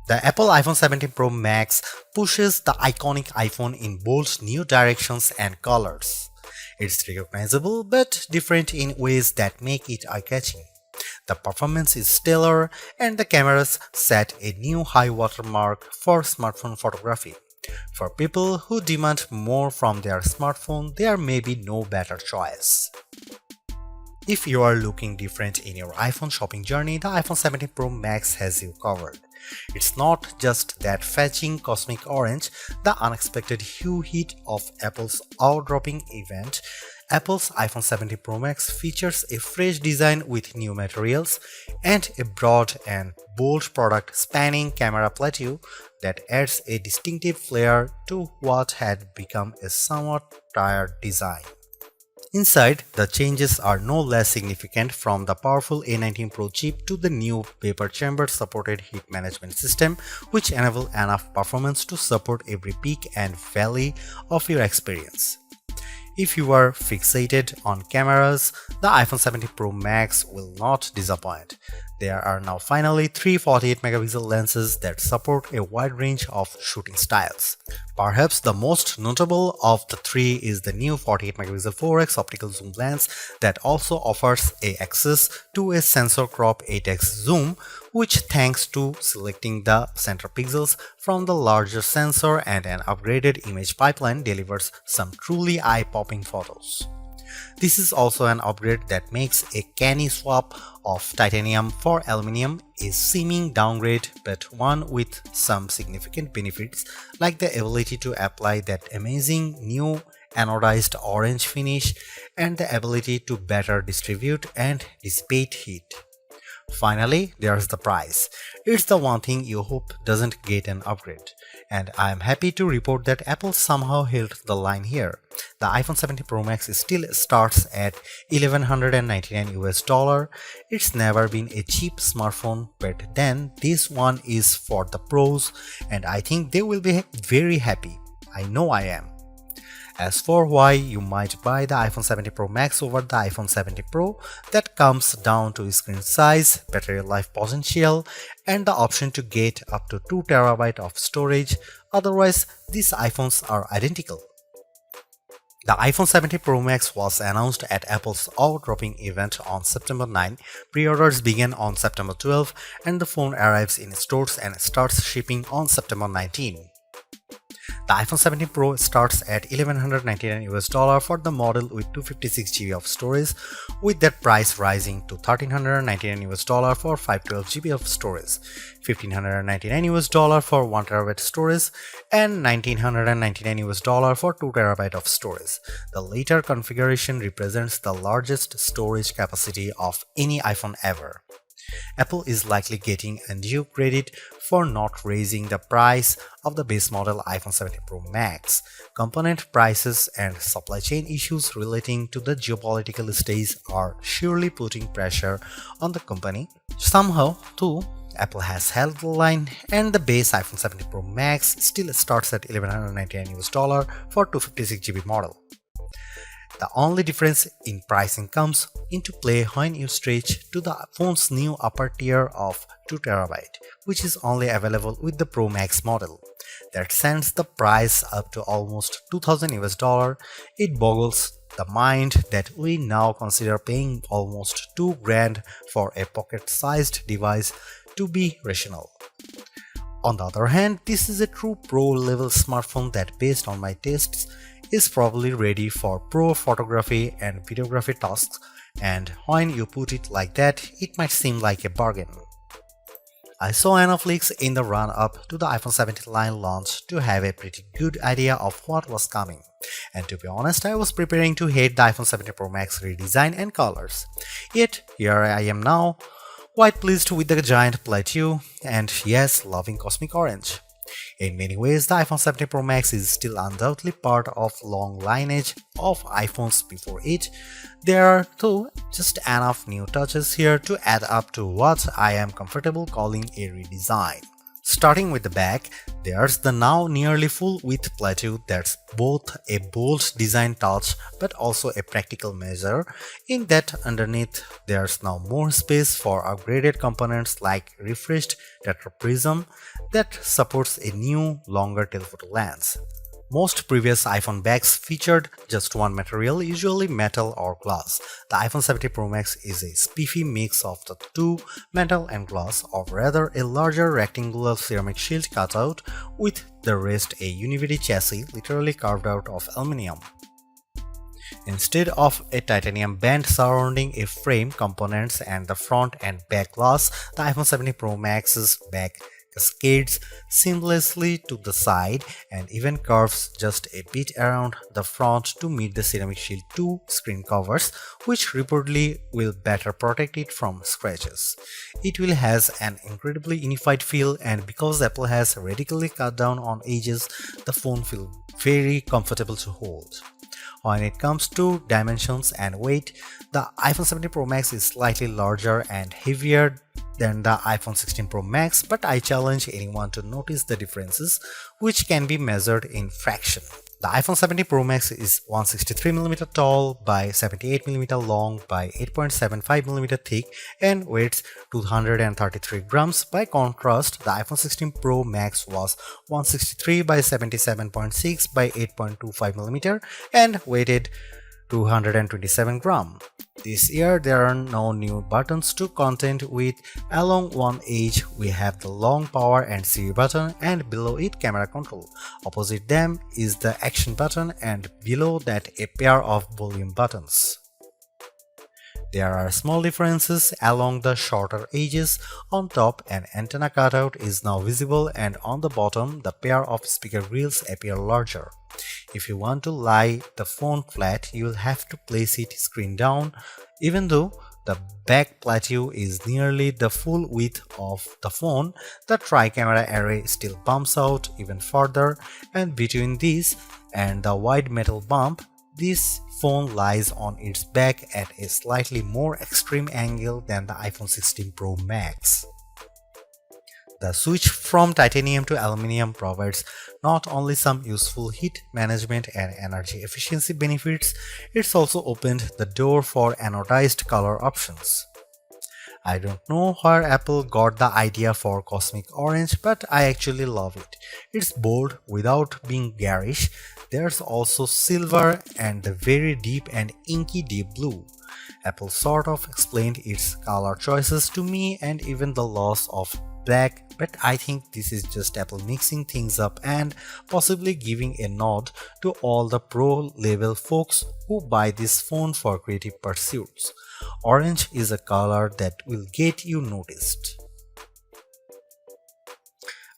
The Apple iPhone 17 Pro Max pushes the iconic iPhone in bold new directions and colors. It's recognizable but different in ways that make it eye-catching. The performance is stellar and the cameras set a new high watermark for smartphone photography. For people who demand more from their smartphone, there may be no better choice. If you are looking different in your iPhone shopping journey, the iPhone 17 Pro Max has you covered. It's not just that fetching cosmic orange, the unexpected hue heat of Apple's eye-dropping event. Apple's iPhone 17 Pro Max features a fresh design with new materials and a broad and bold product spanning camera plateau that adds a distinctive flair to what had become a somewhat tired design. Inside, the changes are no less significant, from the powerful A19 Pro chip to the new vapor chamber supported heat management system, which enable enough performance to support every peak and valley of your experience. If you are fixated on cameras, the iPhone 17 Pro Max will not disappoint. There are now finally three 48-megapixel lenses that support a wide range of shooting styles. Perhaps the most notable of the three is the new 48-megapixel 4x optical zoom lens that also offers access to a sensor crop 8x zoom, which, thanks to selecting the center pixels from the larger sensor and an upgraded image pipeline, delivers some truly eye-popping photos. This is also an upgrade that makes a canny swap of titanium for aluminum a seeming downgrade, but one with some significant benefits, like the ability to apply that amazing new anodized orange finish and the ability to better distribute and dissipate heat. Finally, there's the price. It's the one thing you hope doesn't get an upgrade. And I am happy to report that Apple somehow held the line here. The iPhone 17 Pro Max still starts at $1,199 US. It's never been a cheap smartphone, but then this one is for the pros, and I think they will be very happy. I know I am. As for why you might buy the iPhone 17 Pro Max over the iPhone 17 Pro, that comes down to screen size, battery life potential, and the option to get up to 2TB of storage. Otherwise, these iPhones are identical. The iPhone 17 Pro Max was announced at Apple's eye-dropping event on September 9. Pre-orders began on September 12, and the phone arrives in stores and starts shipping on September 19. The iPhone 17 Pro starts at $1,199 for the model with 256GB of storage, with that price rising to $1,399 for 512GB of storage, $1,599 for 1TB storage, and $1,999 for 2TB of storage. The later configuration represents the largest storage capacity of any iPhone ever. Apple is likely getting undue credit for not raising the price of the base model iPhone 17 Pro Max. Component prices and supply chain issues relating to the geopolitical stage are surely putting pressure on the company. Somehow, too, Apple has held the line, and the base iPhone 17 Pro Max still starts at $1,199 for 256GB model. The only difference in pricing comes into play when you stretch to the phone's new upper tier of 2TB, which is only available with the Pro Max model. That sends the price up to almost $2,000. It boggles the mind that we now consider paying almost $2,000 for a pocket-sized device to be rational. On the other hand, this is a true pro-level smartphone that, based on my tastes, is probably ready for pro photography and videography tasks, and when you put it like that, it might seem like a bargain. I saw enough leaks in the run-up to the iPhone 17 line launch to have a pretty good idea of what was coming, and to be honest, I was preparing to hate the iPhone 17 Pro Max redesign and colors. Yet, here I am now, quite pleased with the giant plateau, and yes, loving cosmic orange. In many ways, the iPhone 17 Pro Max is still undoubtedly part of long lineage of iPhones before it. There are, though, just enough new touches here to add up to what I am comfortable calling a redesign. Starting with the back, there's the now nearly full-width plateau that's both a bold design touch but also a practical measure in that underneath there's now more space for upgraded components like refreshed tetraprism that supports a new longer telephoto lens. Most previous iPhone bags featured just one material, usually metal or glass. The iPhone 17 Pro Max is a spiffy mix of the two, metal and glass, or rather a larger rectangular ceramic shield cutout with the rest a univity chassis literally carved out of aluminum. Instead of a titanium band surrounding a frame, components and the front and back glass, the iPhone 17 Pro Max's back cascades seamlessly to the side and even curves just a bit around the front to meet the Ceramic Shield 2 screen covers, which reportedly will better protect it from scratches. It will has an incredibly unified feel, and because Apple has radically cut down on edges, the phone feels very comfortable to hold. When it comes to dimensions and weight, the iPhone 17 Pro Max is slightly larger and heavier than the iPhone 16 Pro Max, but I challenge anyone to notice the differences, which can be measured in fraction. The iPhone 17 Pro Max is 163mm tall by 78mm long by 8.75mm thick and weighs 233 grams. By contrast, the iPhone 16 Pro Max was 163 by 77.6 by 8.25mm and weighed 227 grams. This year there are no new buttons to contend with. Along one edge we have the long power and Siri button, and below it camera control. Opposite them is the action button, and below that a pair of volume buttons. There are small differences along the shorter edges. On top, an antenna cutout is now visible, and on the bottom the pair of speaker grills appear larger. If you want to lie the phone flat, you will have to place it screen down. Even though the back plateau is nearly the full width of the phone, the tri-camera array still bumps out even further, and between this and the wide metal bump, this phone lies on its back at a slightly more extreme angle than the iPhone 16 Pro Max. The switch from titanium to aluminum provides not only some useful heat management and energy efficiency benefits, it's also opened the door for anodized color options. I don't know where Apple got the idea for cosmic orange, but I actually love it. It's bold without being garish. There's also silver and the very deep and inky deep blue. Apple sort of explained its color choices to me and even the loss of black, but I think this is just Apple mixing things up and possibly giving a nod to all the pro level folks who buy this phone for creative pursuits. Orange is a color that will get you noticed.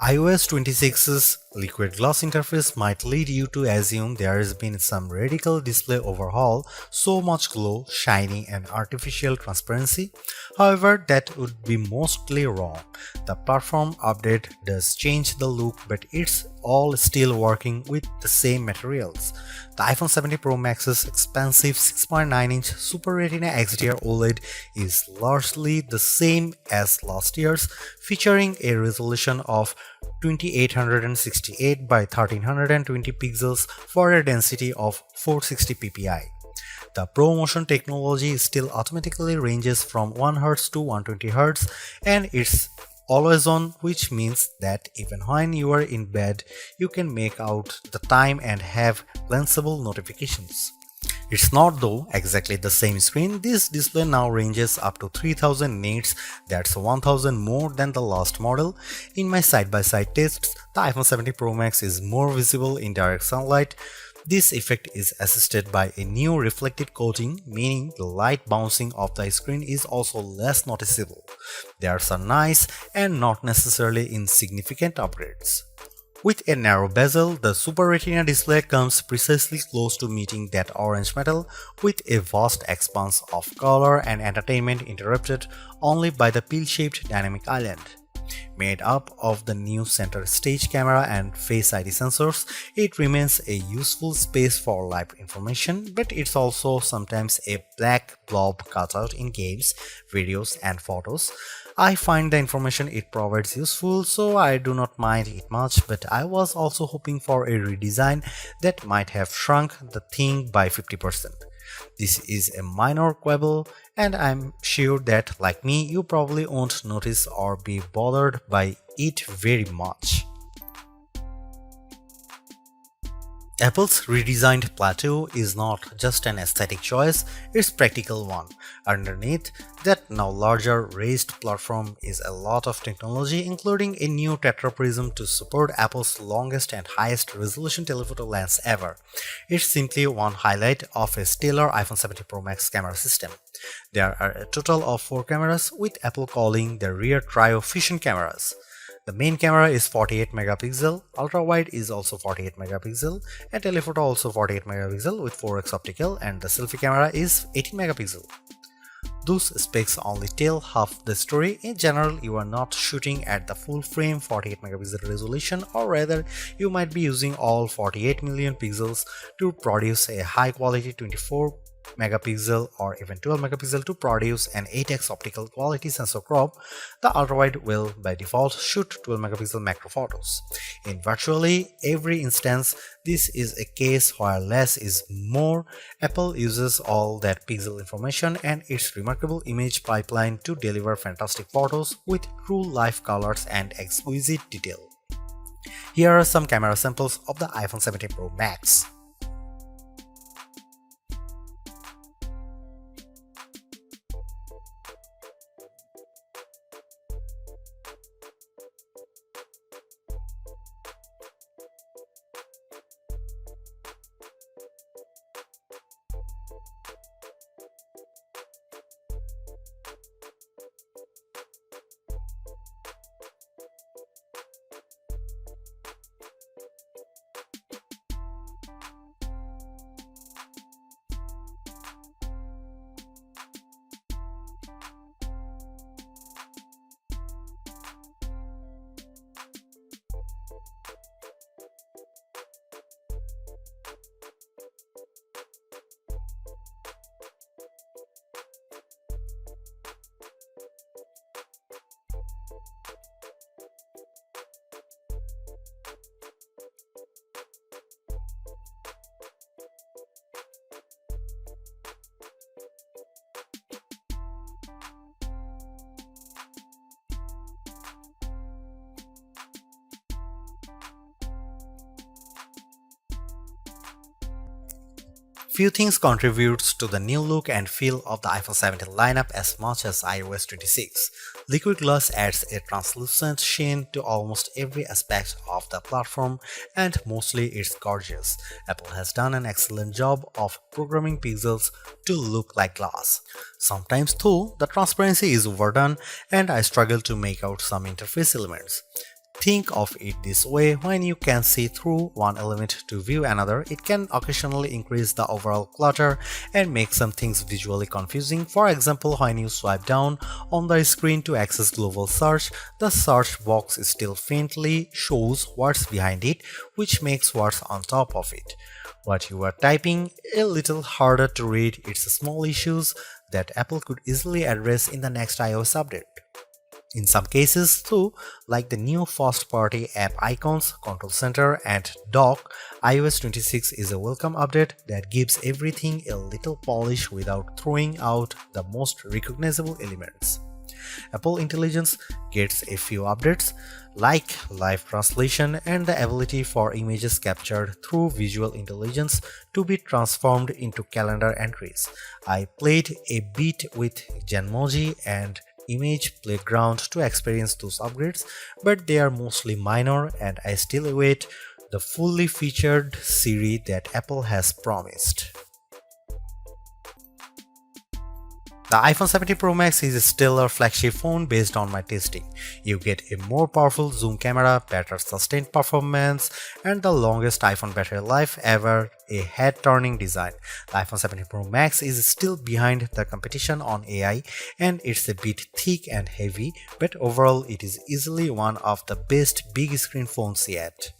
iOS 26's liquid glass interface might lead you to assume there has been some radical display overhaul, so much glow, shiny and artificial transparency. However, that would be mostly wrong. The platform update does change the look, but it's all still working with the same materials. The iPhone 17 Pro Max's expansive 6.9-inch Super Retina XDR OLED is largely the same as last year's, featuring a resolution of 2868 by 1320 pixels for a density of 460 ppi. The ProMotion technology still automatically ranges from 1Hz to 120Hz, and it's always on, which means that even when you are in bed, you can make out the time and have glanceable notifications. It's not though exactly the same screen. This display now ranges up to 3000 nits, that's 1000 more than the last model. In my side-by-side tests, the iPhone 17 Pro Max is more visible in direct sunlight. This effect is assisted by a new reflective coating, meaning the light bouncing off the screen is also less noticeable. There's a nice and not necessarily insignificant upgrades. With a narrow bezel, the Super Retina display comes precisely close to meeting that orange metal, with a vast expanse of color and entertainment interrupted only by the pill-shaped dynamic island. Made up of the new center stage camera and Face ID sensors, it remains a useful space for live information, but it's also sometimes a black blob cutout in games, videos and photos. I find the information it provides useful, so I do not mind it much, but I was also hoping for a redesign that might have shrunk the thing by 50%. This is a minor quibble, and I'm sure that, like me, you probably won't notice or be bothered by it very much. Apple's redesigned plateau is not just an aesthetic choice, it's a practical one. Underneath that now larger raised platform is a lot of technology, including a new tetraprism to support Apple's longest and highest resolution telephoto lens ever. It's simply one highlight of a stellar iPhone 17 Pro Max camera system. There are a total of 4 cameras, with Apple calling the rear trio fusion cameras. The main camera is 48 megapixel, ultra-wide is also 48 megapixel, and telephoto also 48 megapixel with 4x optical, and the selfie camera is 18 megapixel. Those specs only tell half the story. In general, you are not shooting at the full frame 48 megapixel resolution, or rather, you might be using all 48 million pixels to produce a high quality 24 megapixel or even 12 megapixel to produce an 8x optical quality sensor crop. The ultrawide will by default shoot 12 megapixel macro photos. In virtually every instance, this is a case where less is more. Apple uses all that pixel information and its remarkable image pipeline to deliver fantastic photos with true life colors and exquisite detail. Here are some camera samples of the iPhone 17 Pro Max. Few things contributes to the new look and feel of the iPhone 17 lineup as much as iOS 26. Liquid glass adds a translucent sheen to almost every aspect of the platform, and mostly it's gorgeous. Apple has done an excellent job of programming pixels to look like glass. Sometimes though, the transparency is overdone and I struggle to make out some interface elements. Think of it this way: when you can see through one element to view another, it can occasionally increase the overall clutter and make some things visually confusing. For example, when you swipe down on the screen to access global search, the search box still faintly shows what's behind it, which makes what's on top of it, what you are typing, a little harder to read. It's small issues that Apple could easily address in the next iOS update. In some cases too, like the new first-party app icons, control center, and dock, iOS 26 is a welcome update that gives everything a little polish without throwing out the most recognizable elements. Apple Intelligence gets a few updates, like live translation and the ability for images captured through visual intelligence to be transformed into calendar entries. I played a bit with Genmoji and Image Playground to experience those upgrades, but they are mostly minor and I still await the fully featured Siri that Apple has promised. The iPhone 17 Pro Max is still a flagship phone based on my testing. You get a more powerful zoom camera, better sustained performance, and the longest iPhone battery life ever, a head-turning design. The iPhone 17 Pro Max is still behind the competition on AI, and it's a bit thick and heavy, but overall it is easily one of the best big screen phones yet.